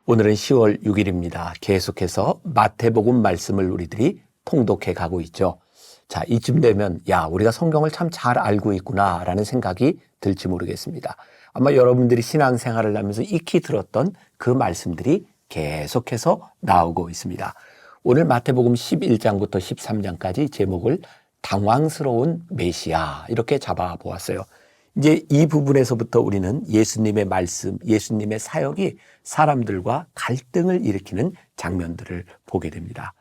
오늘은 10월 6일입니다. 계속해서 마태복음 말씀을 우리들이 통독해 가고 있죠. 자, 이쯤 되면 우리가 성경을 참 잘 알고 있구나라는 생각이 들지 모르겠습니다. 아마 여러분들이 신앙생활을 하면서 익히 들었던 그 말씀들이 계속해서 나오고 있습니다. 오늘 마태복음 11장부터 13장까지 제목을 당황스러운 메시아 이렇게 잡아보았어요. 이제 이 부분에서부터 우리는 예수님의 말씀, 예수님의 사역이 사람들과 갈등을 일으키는 장면들을 보게 됩니다.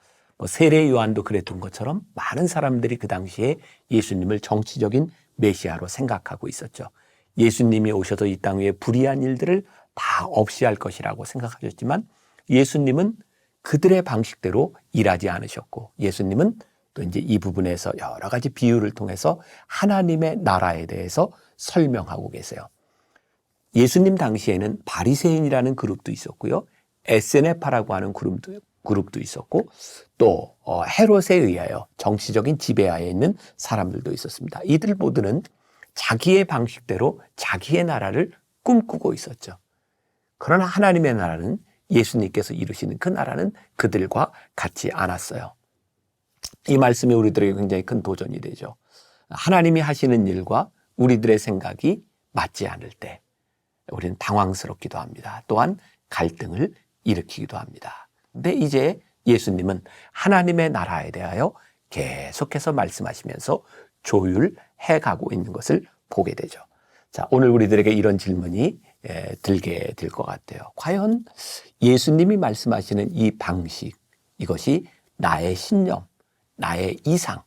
세례 요한도 그랬던 것처럼 많은 사람들이 그 당시에 예수님을 정치적인 메시아로 생각하고 있었죠. 예수님이 오셔서 이 땅 위에 불의한 일들을 다 없이 할 것이라고 생각하셨지만 예수님은 그들의 방식대로 일하지 않으셨고, 예수님은 또 이제 이 부분에서 여러 가지 비유를 통해서 하나님의 나라에 대해서 설명하고 계세요. 예수님 당시에는 바리새인이라는 그룹도 있었고요, 에세네파라고 하는 그룹도 있었고, 또 헤롯에 의하여 정치적인 지배하에 있는 사람들도 있었습니다. 이들 모두는 자기의 방식대로 자기의 나라를 꿈꾸고 있었죠. 그러나 하나님의 나라는, 예수님께서 이루시는 그 나라는 그들과 같지 않았어요. 이 말씀이 우리들에게 굉장히 큰 도전이 되죠. 하나님이 하시는 일과 우리들의 생각이 맞지 않을 때 우리는 당황스럽기도 합니다. 또한 갈등을 일으키기도 합니다. 근데 이제 예수님은 하나님의 나라에 대하여 계속해서 말씀하시면서 조율해 가고 있는 것을 보게 되죠. 자, 오늘 우리들에게 이런 질문이 들게 될 것 같아요. 과연 예수님이 말씀하시는 이 방식, 이것이 나의 신념, 나의 이상,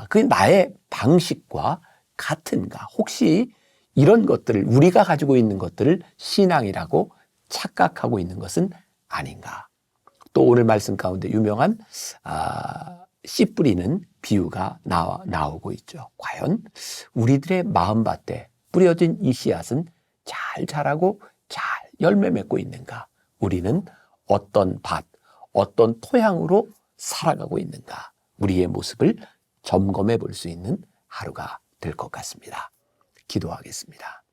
그 나의 방식과 같은가? 혹시 이런 것들을, 우리가 가지고 있는 것들을 신앙이라고 착각하고 있는 것은 아닌가? 또 오늘 말씀 가운데 유명한 씨 뿌리는 비유가 나오고 있죠. 과연 우리들의 마음밭에 뿌려진 이 씨앗은 잘 자라고 잘 열매 맺고 있는가? 우리는 어떤 밭, 어떤 토양으로 살아가고 있는가? 우리의 모습을 점검해 볼 수 있는 하루가 될 것 같습니다. 기도하겠습니다.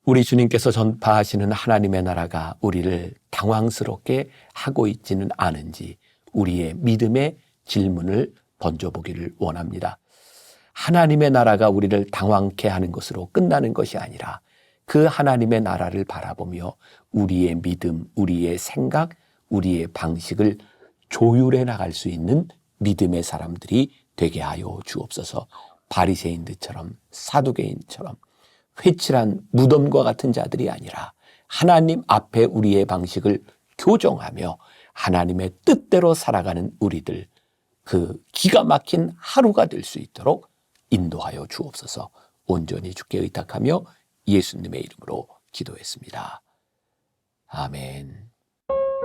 우리 주님께서 전파하시는 하나님의 나라가 우리를 당황스럽게 하고 있지는 않은지 우리의 믿음의 질문을 던져보기를 원합니다. 하나님의 나라가 우리를 당황케 하는 것으로 끝나는 것이 아니라 그 하나님의 나라를 바라보며 우리의 믿음, 우리의 생각, 우리의 방식을 조율해 나갈 수 있는 믿음의 사람들이 되게 하여 주옵소서. 바리새인들처럼, 사두개인처럼 회칠한 무덤과 같은 자들이 아니라 하나님 앞에 우리의 방식을 교정하며 하나님의 뜻대로 살아가는 우리들, 그 기가 막힌 하루가 될 수 있도록 인도하여 주옵소서. 온전히 주께 의탁하며 예수님의 이름으로 기도했습니다. 아멘.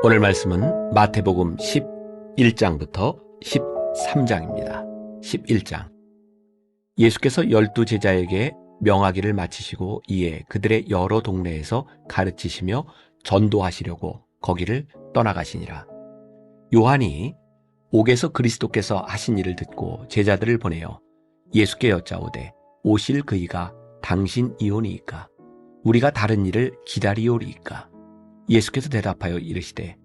오늘 말씀은 마태복음 11장부터 13장입니다. 11장. 예수께서 12 제자에게 명하기를 마치시고 이에 그들의 여러 동네에서 가르치시며 전도하시려고 거기를 떠나가시니라. 요한이 옥에서 그리스도께서 하신 일을 듣고 제자들을 보내어 예수께 여짜오되 오실 그이가 당신이오니이까? 우리가 다른 일을 기다리오리이까? 예수께서 대답하여 이르시되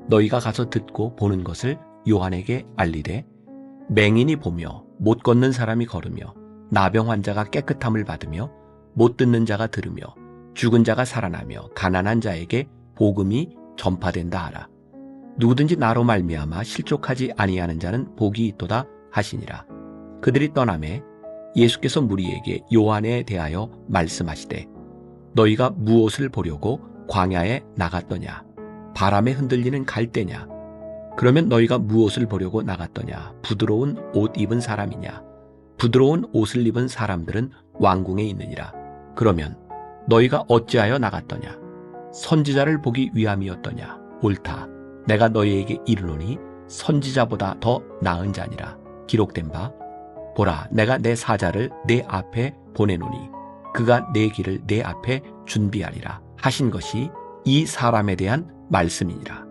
너희가 가서 듣고 보는 것을 요한에게 알리되 맹인이 보며 못 걷는 사람이 걸으며 나병 환자가 깨끗함을 받으며 못 듣는 자가 들으며 죽은 자가 살아나며 가난한 자에게 복음이 전파된다 하라. 누구든지 나로 말미암아 실족하지 아니하는 자는 복이 있도다 하시니라. 그들이 떠나매 예수께서 무리에게 요한에 대하여 말씀하시되 너희가 무엇을 보려고 광야에 나갔더냐? 바람에 흔들리는 갈대냐? 그러면 너희가 무엇을 보려고 나갔더냐? 부드러운 옷 입은 사람이냐? 부드러운 옷을 입은 사람들은 왕궁에 있느니라. 그러면 너희가 어찌하여 나갔더냐? 선지자를 보기 위함이었더냐? 옳다. 내가 너희에게 이르노니 선지자보다 더 나은 자니라. 기록된 바 보라, 내가 내 사자를 내 앞에 보내노니 그가 내 길을 내 앞에 준비하리라 하신 것이 이 사람에 대한 말씀이니라.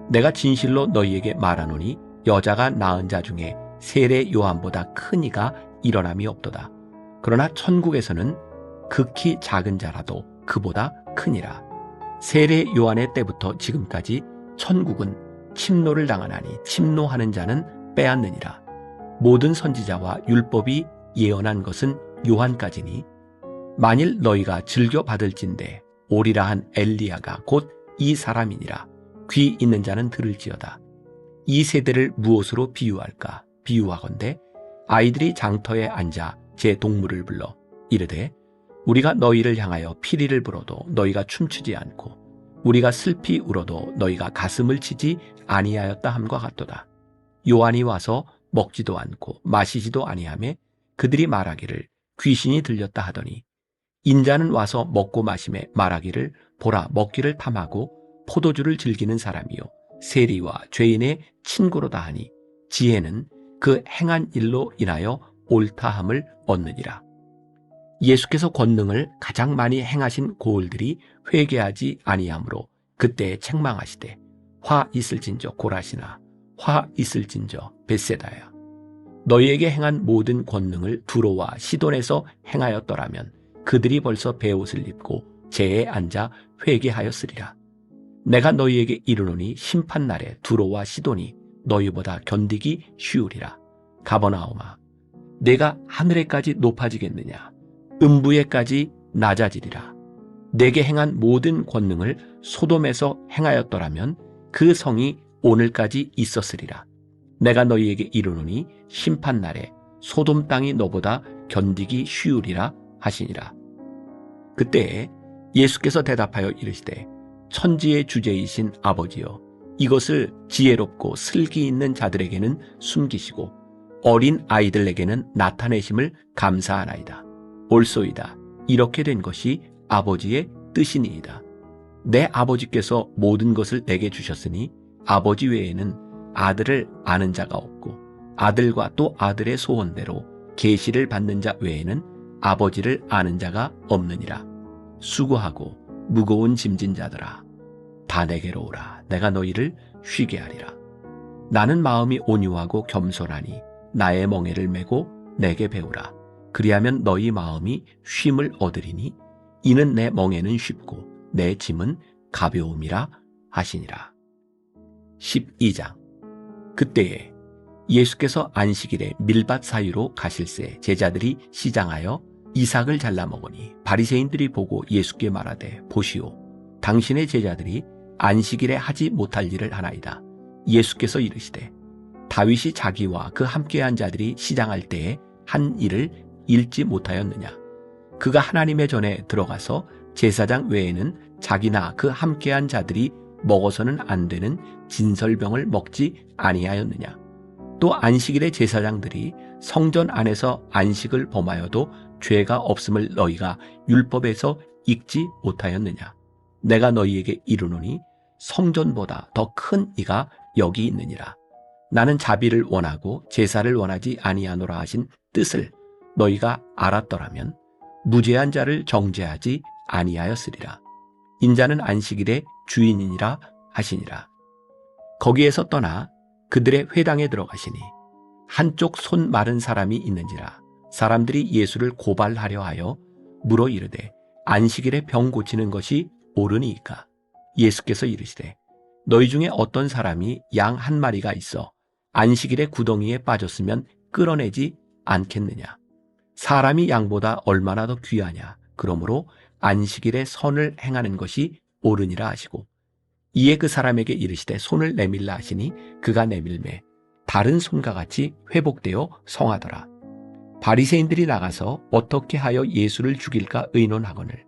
내가 진실로 너희에게 말하노니 여자가 낳은 자 중에 세례 요한보다 큰 이가 일어남이 없도다. 그러나 천국에서는 극히 작은 자라도 그보다 크니라. 세례 요한의 때부터 지금까지 천국은 침노를 당하나니 침노하는 자는 빼앗느니라. 모든 선지자와 율법이 예언한 것은 요한까지니 만일 너희가 즐겨 받을진대 오리라 한 엘리야가 곧 이 사람이니라. 귀 있는 자는 들을지어다. 이 세대를 무엇으로 비유할까? 비유하건대 아이들이 장터에 앉아 제 동물을 불러 이르되 우리가 너희를 향하여 피리를 불어도 너희가 춤추지 않고 우리가 슬피 울어도 너희가 가슴을 치지 아니하였다 함과 같도다. 요한이 와서 먹지도 않고 마시지도 아니하며 그들이 말하기를 귀신이 들렸다 하더니 인자는 와서 먹고 마시며 말하기를 보라 먹기를 탐하고 포도주를 즐기는 사람이요 세리와 죄인의 친구로다 하니 지혜는 그 행한 일로 인하여 옳다함을 얻느니라. 예수께서 권능을 가장 많이 행하신 고을들이 회개하지 아니하므로 그때 책망하시되 화 있을진저 고라시나 화 있을진저 벳세다야. 너희에게 행한 모든 권능을 두로와 시돈에서 행하였더라면 그들이 벌써 베옷을 입고 제에 앉아 회개하였으리라. 내가 너희에게 이르노니 심판날에 두로와 시돈이 너희보다 견디기 쉬우리라. 가버나움아 내가 하늘에까지 높아지겠느냐 음부에까지 낮아지리라. 내게 행한 모든 권능을 소돔에서 행하였더라면 그 성이 오늘까지 있었으리라. 내가 너희에게 이르노니 심판날에 소돔 땅이 너보다 견디기 쉬우리라 하시니라. 그때에 예수께서 대답하여 이르시되 천지의 주제이신 아버지여 이것을 지혜롭고 슬기 있는 자들에게는 숨기시고 어린 아이들에게는 나타내심을 감사하나이다. 옳소이다. 이렇게 된 것이 아버지의 뜻이니이다. 내 아버지께서 모든 것을 내게 주셨으니 아버지 외에는 아들을 아는 자가 없고 아들과 또 아들의 소원대로 계시를 받는 자 외에는 아버지를 아는 자가 없느니라. 수고하고 무거운 짐진 자들아 다 내게로 오라. 내가 너희를 쉬게 하리라. 나는 마음이 온유하고 겸손하니 나의 멍에를 메고 내게 배우라. 그리하면 너희 마음이 쉼을 얻으리니 이는 내 멍에는 쉽고 내 짐은 가벼움이라 하시니라. 12장. 그때에 예수께서 안식일에 밀밭 사이로 가실새 제자들이 시장하여 이삭을 잘라 먹으니 바리새인들이 보고 예수께 말하되 보시오 당신의 제자들이 안식일에 하지 못할 일을 하나이다. 예수께서 이르시되 다윗이 자기와 그 함께한 자들이 시장할 때에 한 일을 잃지 못하였느냐. 그가 하나님의 전에 들어가서 제사장 외에는 자기나 그 함께한 자들이 먹어서는 안 되는 진설병을 먹지 아니하였느냐. 또 안식일의 제사장들이 성전 안에서 안식을 범하여도 죄가 없음을 너희가 율법에서 읽지 못하였느냐. 내가 너희에게 이르노니 성전보다 더 큰 이가 여기 있느니라. 나는 자비를 원하고 제사를 원하지 아니하노라 하신 뜻을 너희가 알았더라면 무죄한 자를 정죄하지 아니하였으리라. 인자는 안식일의 주인이니라 하시니라. 거기에서 떠나 그들의 회당에 들어가시니 한쪽 손 마른 사람이 있는지라. 사람들이 예수를 고발하려 하여 물어 이르되 안식일에 병 고치는 것이 옳으니이까. 예수께서 이르시되 너희 중에 어떤 사람이 양 한 마리가 있어 안식일에 구덩이에 빠졌으면 끌어내지 않겠느냐. 사람이 양보다 얼마나 더 귀하냐. 그러므로 안식일에 선을 행하는 것이 옳으니라 하시고 이에 그 사람에게 이르시되 손을 내밀라 하시니 그가 내밀매 다른 손과 같이 회복되어 성하더라. 바리새인들이 나가서 어떻게 하여 예수를 죽일까 의논하거늘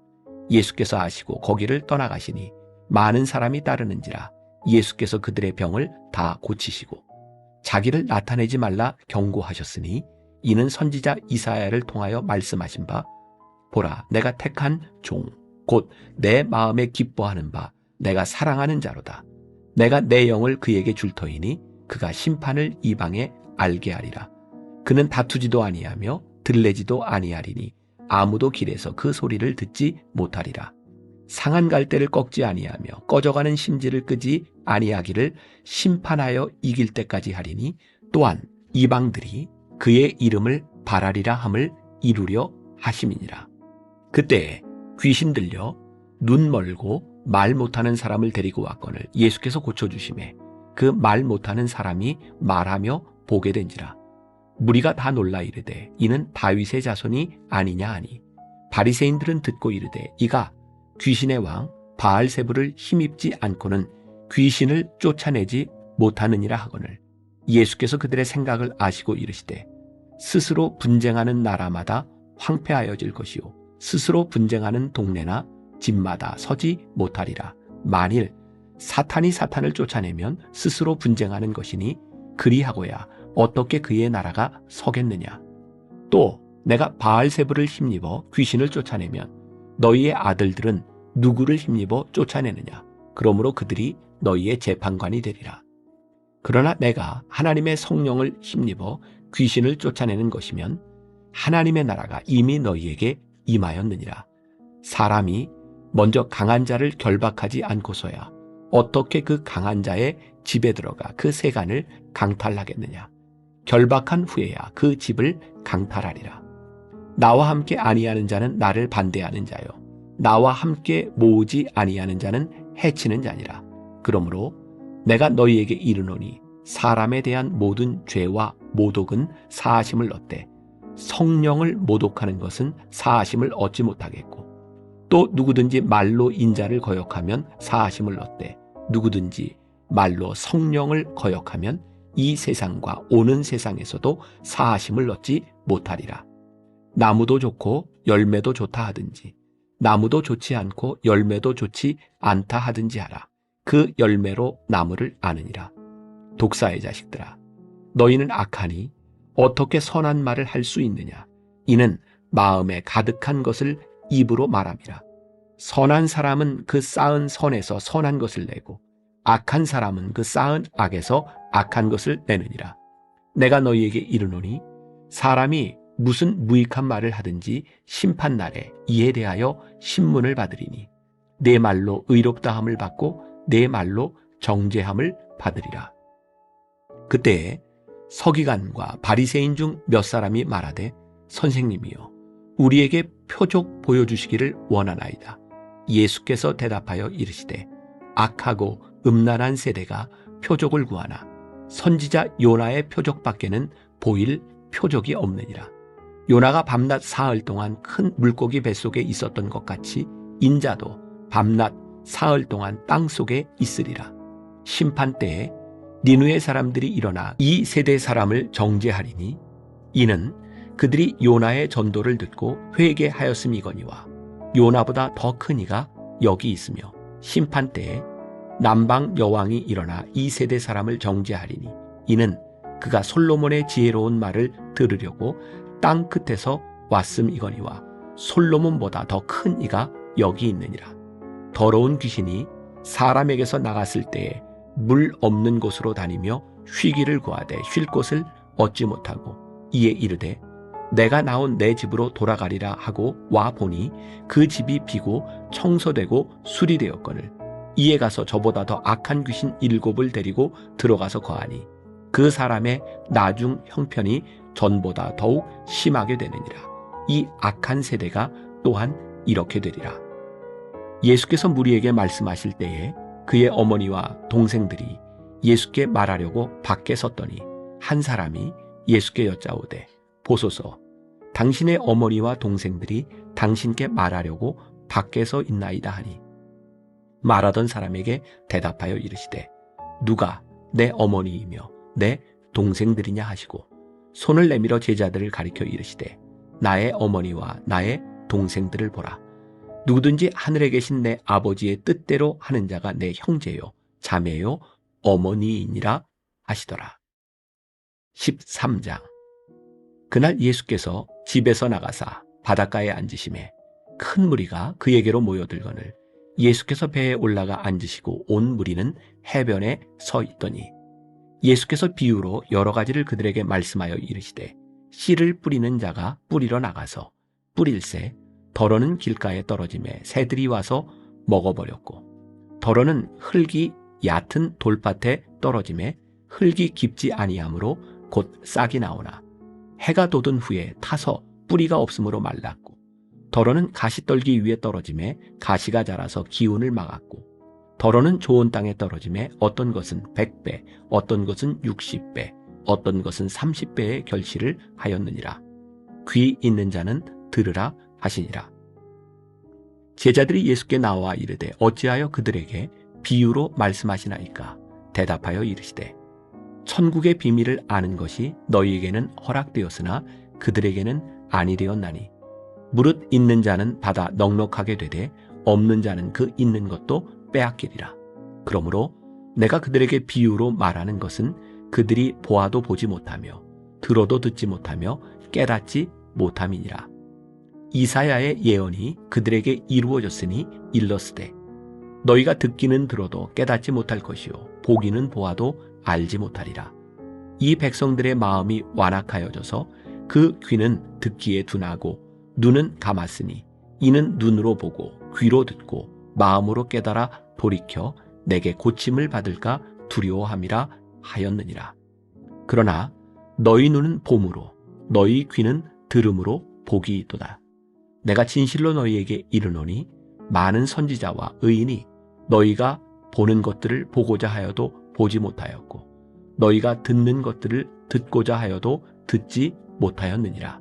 예수께서 아시고 거기를 떠나가시니 많은 사람이 따르는지라. 예수께서 그들의 병을 다 고치시고 자기를 나타내지 말라 경고하셨으니 이는 선지자 이사야를 통하여 말씀하신 바 보라 내가 택한 종 곧 내 마음에 기뻐하는 바 내가 사랑하는 자로다. 내가 내 영을 그에게 줄 터이니 그가 심판을 이방에 알게 하리라. 그는 다투지도 아니하며 들레지도 아니하리니 아무도 길에서 그 소리를 듣지 못하리라. 상한 갈대를 꺾지 아니하며 꺼져가는 심지를 끄지 아니하기를 심판하여 이길 때까지 하리니 또한 이방들이 그의 이름을 바라리라 함을 이루려 하심이니라. 그때에 귀신 들려 눈 멀고 말 못하는 사람을 데리고 왔거늘 예수께서 고쳐주심에 그 말 못하는 사람이 말하며 보게 된지라. 무리가 다 놀라 이르되 이는 다윗의 자손이 아니냐 하니 바리새인들은 듣고 이르되 이가 귀신의 왕 바알세불을 힘입지 않고는 귀신을 쫓아내지 못하느니라 하거늘 예수께서 그들의 생각을 아시고 이르시되 스스로 분쟁하는 나라마다 황폐하여질 것이요 스스로 분쟁하는 동네나 집마다 서지 못하리라. 만일 사탄이 사탄을 쫓아내면 스스로 분쟁하는 것이니 그리하고야 어떻게 그의 나라가 서겠느냐. 또 내가 바알세불을 힘입어 귀신을 쫓아내면 너희의 아들들은 누구를 힘입어 쫓아내느냐. 그러므로 그들이 너희의 재판관이 되리라. 그러나 내가 하나님의 성령을 힘입어 귀신을 쫓아내는 것이면 하나님의 나라가 이미 너희에게 임하였느니라. 사람이 먼저 강한 자를 결박하지 않고서야 어떻게 그 강한 자의 집에 들어가 그 세간을 강탈하겠느냐. 결박한 후에야 그 집을 강탈하리라. 나와 함께 아니하는 자는 나를 반대하는 자요 나와 함께 모으지 아니하는 자는 해치는 자니라. 그러므로 내가 너희에게 이르노니 사람에 대한 모든 죄와 모독은 사하심을 얻되 성령을 모독하는 것은 사하심을 얻지 못하겠고 또 누구든지 말로 인자를 거역하면 사하심을 얻되 누구든지 말로 성령을 거역하면 이 세상과 오는 세상에서도 사하심을 얻지 못하리라. 나무도 좋고 열매도 좋다 하든지 나무도 좋지 않고 열매도 좋지 않다 하든지 하라. 그 열매로 나무를 아느니라. 독사의 자식들아, 너희는 악하니 어떻게 선한 말을 할 수 있느냐. 이는 마음에 가득한 것을 입으로 말함이라. 선한 사람은 그 쌓은 선에서 선한 것을 내고 악한 사람은 그 쌓은 악에서 악한 것을 내느니라. 내가 너희에게 이르노니 사람이 무슨 무익한 말을 하든지 심판날에 이에 대하여 신문을 받으리니 내 말로 의롭다함을 받고 내 말로 정죄함을 받으리라. 그때에 서기관과 바리새인 중 몇 사람이 말하되 선생님이여 우리에게 표적 보여주시기를 원하나이다. 예수께서 대답하여 이르시되 악하고 음란한 세대가 표적을 구하나 선지자 요나의 표적밖에는 보일 표적이 없느니라. 요나가 밤낮 사흘 동안 큰 물고기 뱃속에 있었던 것 같이 인자도 밤낮 사흘 동안 땅속에 있으리라. 심판 때에 니느웨 사람들이 일어나 이 세대 사람을 정죄하리니 이는 그들이 요나의 전도를 듣고 회개하였음이거니와 요나보다 더 큰 이가 여기 있으며 심판 때에 남방 여왕이 일어나 이 세대 사람을 정죄하리니 이는 그가 솔로몬의 지혜로운 말을 들으려고 땅 끝에서 왔음이거니와 솔로몬보다 더 큰 이가 여기 있느니라. 더러운 귀신이 사람에게서 나갔을 때에 물 없는 곳으로 다니며 쉬기를 구하되 쉴 곳을 얻지 못하고 이에 이르되 내가 나온 내 집으로 돌아가리라 하고 와 보니 그 집이 비고 청소되고 수리되었거늘 이에 가서 저보다 더 악한 귀신 7을 데리고 들어가서 거하니 그 사람의 나중 형편이 전보다 더욱 심하게 되느니라. 이 악한 세대가 또한 이렇게 되리라. 예수께서 무리에게 말씀하실 때에 그의 어머니와 동생들이 예수께 말하려고 밖에 섰더니 한 사람이 예수께 여짜오되 보소서 당신의 어머니와 동생들이 당신께 말하려고 밖에서 있나이다 하니 말하던 사람에게 대답하여 이르시되 누가 내 어머니이며 내 동생들이냐 하시고 손을 내밀어 제자들을 가리켜 이르시되 나의 어머니와 나의 동생들을 보라. 누구든지 하늘에 계신 내 아버지의 뜻대로 하는 자가 내 형제요 자매요 어머니이니라 하시더라. 13장. 그날 예수께서 집에서 나가사 바닷가에 앉으심에 큰 무리가 그에게로 모여들거늘 예수께서 배에 올라가 앉으시고 온 무리는 해변에 서 있더니 예수께서 비유로 여러 가지를 그들에게 말씀하여 이르시되 씨를 뿌리는 자가 뿌리러 나가서 뿌릴새 덜어는 길가에 떨어짐에 새들이 와서 먹어버렸고 덜어는 흙이 얕은 돌밭에 떨어짐에 흙이 깊지 아니하므로 곧 싹이 나오나 해가 돋은 후에 타서 뿌리가 없으므로 말랐고 더러는 가시떨기 위에 떨어짐에 가시가 자라서 기운을 막았고, 더러는 좋은 땅에 떨어짐에 어떤 것은 100배, 어떤 것은 60배, 어떤 것은 30배의 결실을 하였느니라. 귀 있는 자는 들으라 하시니라. 제자들이 예수께 나와 이르되 어찌하여 그들에게 비유로 말씀하시나이까? 대답하여 이르시되 천국의 비밀을 아는 것이 너희에게는 허락되었으나 그들에게는 아니 되었나니 무릇 있는 자는 받아 넉넉하게 되되 없는 자는 그 있는 것도 빼앗기리라. 그러므로 내가 그들에게 비유로 말하는 것은 그들이 보아도 보지 못하며 들어도 듣지 못하며 깨닫지 못함이니라. 이사야의 예언이 그들에게 이루어졌으니 일렀으되 너희가 듣기는 들어도 깨닫지 못할 것이요 보기는 보아도 알지 못하리라. 이 백성들의 마음이 완악하여져서 그 귀는 듣기에 둔하고 눈은 감았으니 이는 눈으로 보고 귀로 듣고 마음으로 깨달아 돌이켜 내게 고침을 받을까 두려워함이라 하였느니라. 그러나 너희 눈은 봄으로 너희 귀는 들음으로 복이 있도다. 내가 진실로 너희에게 이르노니 많은 선지자와 의인이 너희가 보는 것들을 보고자 하여도 보지 못하였고 너희가 듣는 것들을 듣고자 하여도 듣지 못하였느니라.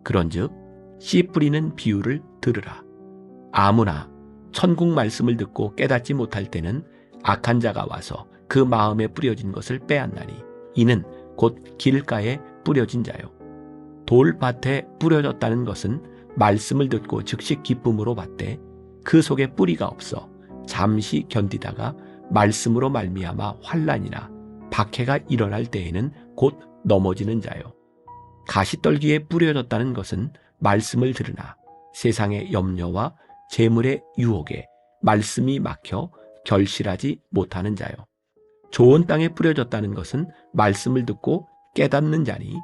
그런즉 씨 뿌리는 비유를 들으라. 아무나 천국 말씀을 듣고 깨닫지 못할 때는 악한 자가 와서 그 마음에 뿌려진 것을 빼앗나니 이는 곧 길가에 뿌려진 자요. 돌밭에 뿌려졌다는 것은 말씀을 듣고 즉시 기쁨으로 받되 그 속에 뿌리가 없어 잠시 견디다가 말씀으로 말미암아 환난이나 박해가 일어날 때에는 곧 넘어지는 자요. 가시떨기에 뿌려졌다는 것은 말씀을 들으나 세상의 염려와 재물의 유혹에 말씀이 막혀 결실하지 못하는 자요. 좋은 땅에 뿌려졌다는 것은 말씀을 듣고 깨닫는 자니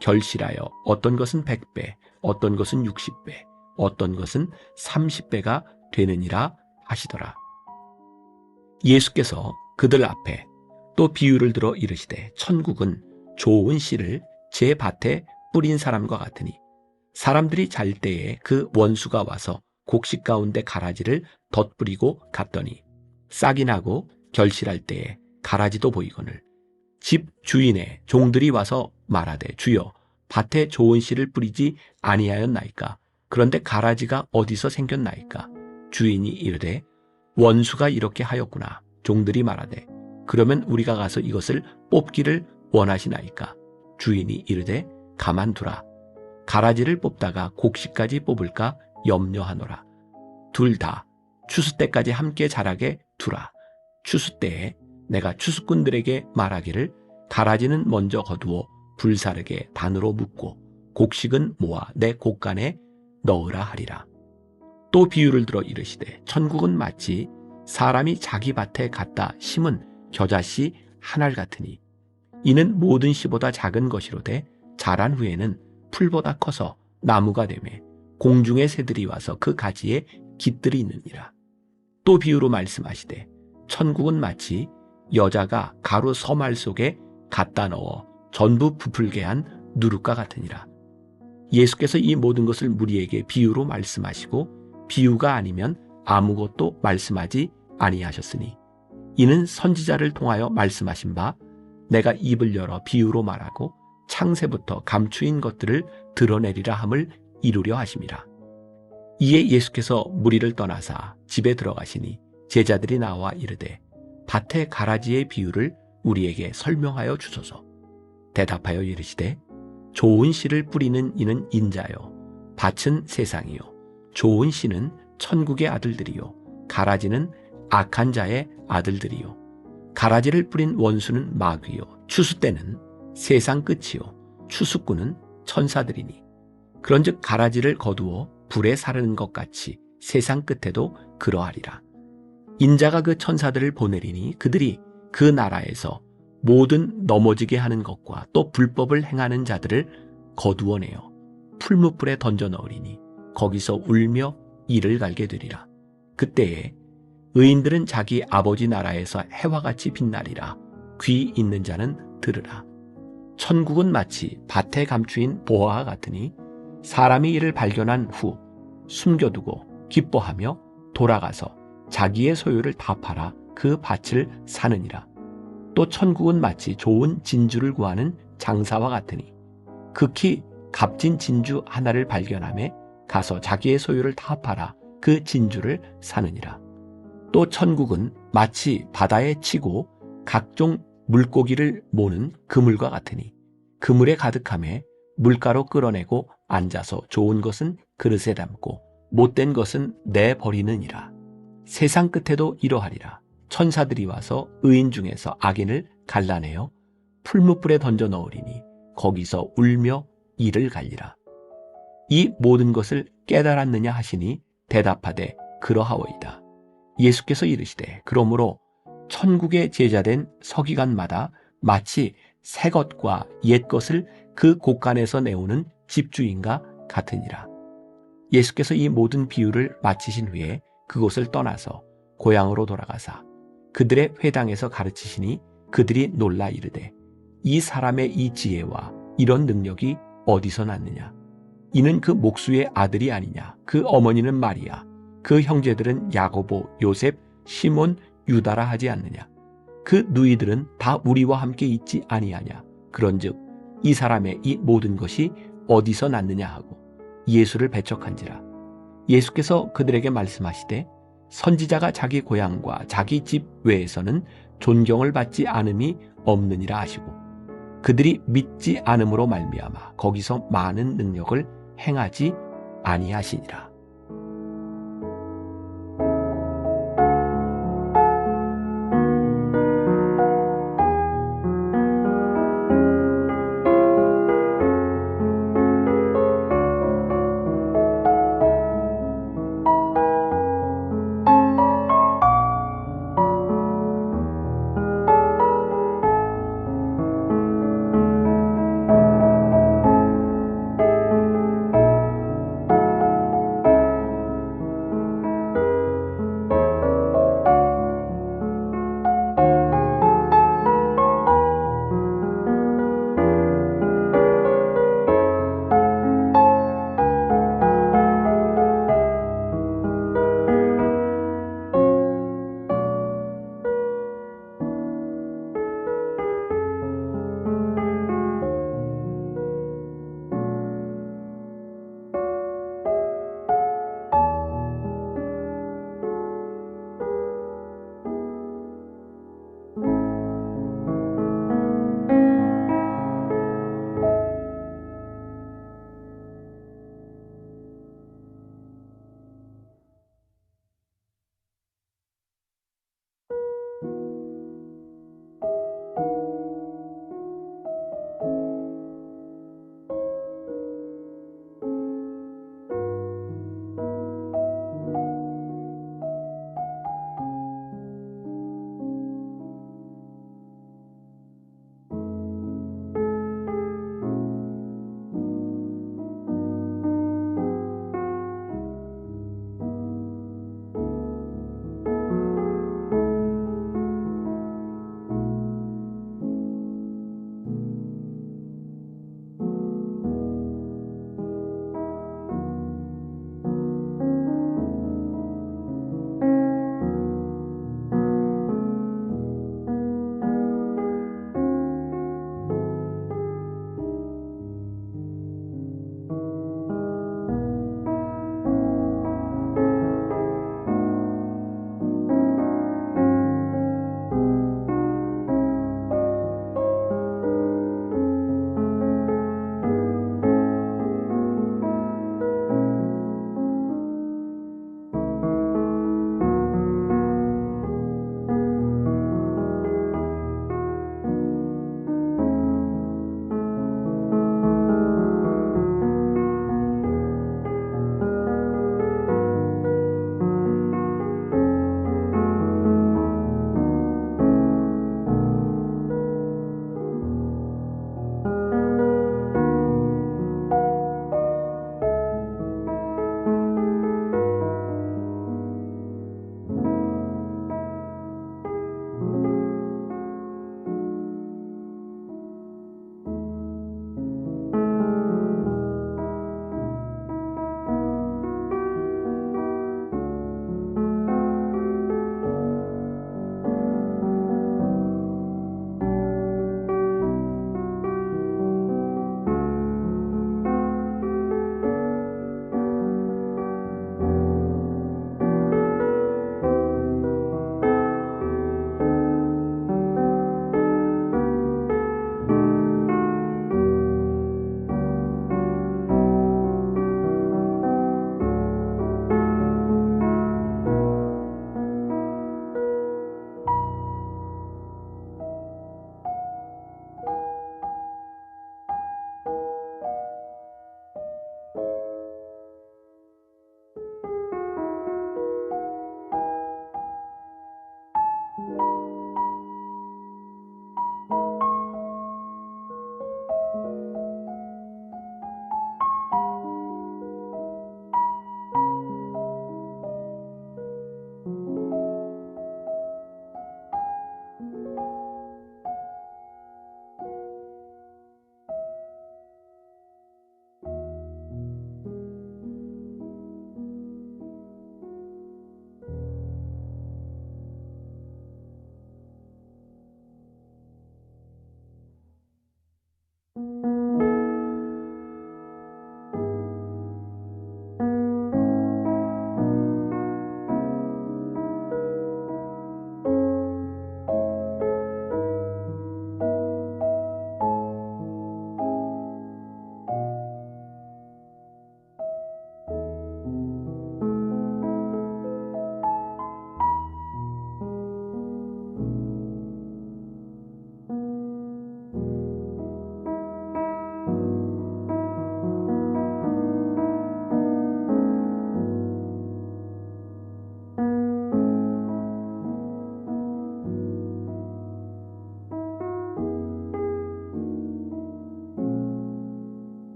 결실하여 어떤 것은 100배, 어떤 것은 60배, 어떤 것은 30배가 되느니라 하시더라. 예수께서 그들 앞에 또 비유를 들어 이르시되 천국은 좋은 씨를 제 밭에 뿌린 사람과 같으니 사람들이 잘 때에 그 원수가 와서 곡식 가운데 가라지를 덧뿌리고 갔더니 싹이 나고 결실할 때에 가라지도 보이거늘 집 주인의 종들이 와서 말하되 주여 밭에 좋은 씨를 뿌리지 아니하였나이까? 그런데 가라지가 어디서 생겼나이까? 주인이 이르되 원수가 이렇게 하였구나. 종들이 말하되 그러면 우리가 가서 이것을 뽑기를 원하시나이까? 주인이 이르되 가만두라. 가라지를 뽑다가 곡식까지 뽑을까 염려하노라. 둘 다 추수 때까지 함께 자라게 두라. 추수 때에 내가 추수꾼들에게 말하기를 가라지는 먼저 거두어 불사르게 단으로 묶고 곡식은 모아 내 곡간에 넣으라 하리라. 또 비유를 들어 이르시되 천국은 마치 사람이 자기 밭에 갖다 심은 겨자씨 한 알 같으니 이는 모든 씨보다 작은 것이로되 자란 후에는 풀보다 커서 나무가 되매 공중의 새들이 와서 그 가지에 깃들이 있느니라. 또 비유로 말씀하시되 천국은 마치 여자가 가루 서말 속에 갖다 넣어 전부 부풀게 한 누룩과 같으니라. 예수께서 이 모든 것을 무리에게 비유로 말씀하시고 비유가 아니면 아무것도 말씀하지 아니하셨으니 이는 선지자를 통하여 말씀하신 바 내가 입을 열어 비유로 말하고 창세부터 감추인 것들을 드러내리라 함을 이루려 하심이라. 이에 예수께서 무리를 떠나사 집에 들어가시니 제자들이 나와 이르되 밭의 가라지의 비유를 우리에게 설명하여 주소서. 대답하여 이르시되 좋은 씨를 뿌리는 이는 인자요 밭은 세상이요 좋은 씨는 천국의 아들들이요 가라지는 악한 자의 아들들이요 가라지를 뿌린 원수는 마귀요 추수 때는 세상 끝이요 추수꾼은 천사들이니 그런즉 가라지를 거두어 불에 사르는 것 같이 세상 끝에도 그러하리라. 인자가 그 천사들을 보내리니 그들이 그 나라에서 모든 넘어지게 하는 것과 또 불법을 행하는 자들을 거두어내어 풀무불에 던져 넣으리니 거기서 울며 이를 갈게 되리라. 그때에 의인들은 자기 아버지 나라에서 해와 같이 빛나리라. 귀 있는 자는 들으라. 천국은 마치 밭에 감추인 보화와 같으니 사람이 이를 발견한 후 숨겨두고 기뻐하며 돌아가서 자기의 소유를 다 팔아 그 밭을 사느니라. 또 천국은 마치 좋은 진주를 구하는 장사와 같으니 극히 값진 진주 하나를 발견하며 가서 자기의 소유를 다 팔아 그 진주를 사느니라. 또 천국은 마치 바다에 치고 각종 물고기를 모는 그물과 같으니 그물에 가득함에 물가로 끌어내고 앉아서 좋은 것은 그릇에 담고 못된 것은 내버리느니라. 세상 끝에도 이러하리라. 천사들이 와서 의인 중에서 악인을 갈라내어 풀무불에 던져 넣으리니 거기서 울며 이를 갈리라. 이 모든 것을 깨달았느냐 하시니 대답하되 그러하오이다. 예수께서 이르시되 그러므로 천국의 제자된 서기관마다 마치 새 것과 옛 것을 그 곳간에서 내오는 집주인과 같으니라. 예수께서 이 모든 비유를 마치신 후에 그곳을 떠나서 고향으로 돌아가사 그들의 회당에서 가르치시니 그들이 놀라 이르되 이 사람의 이 지혜와 이런 능력이 어디서 났느냐? 이는 그 목수의 아들이 아니냐? 그 어머니는 마리아, 그 형제들은 야고보, 요셉, 시몬, 유다라 하지 않느냐? 그 누이들은 다 우리와 함께 있지 아니하냐? 그런즉 이 사람의 이 모든 것이 어디서 났느냐 하고 예수를 배척한지라. 예수께서 그들에게 말씀하시되 선지자가 자기 고향과 자기 집 외에서는 존경을 받지 않음이 없느니라 하시고 그들이 믿지 않음으로 말미암아 거기서 많은 능력을 행하지 아니하시니라.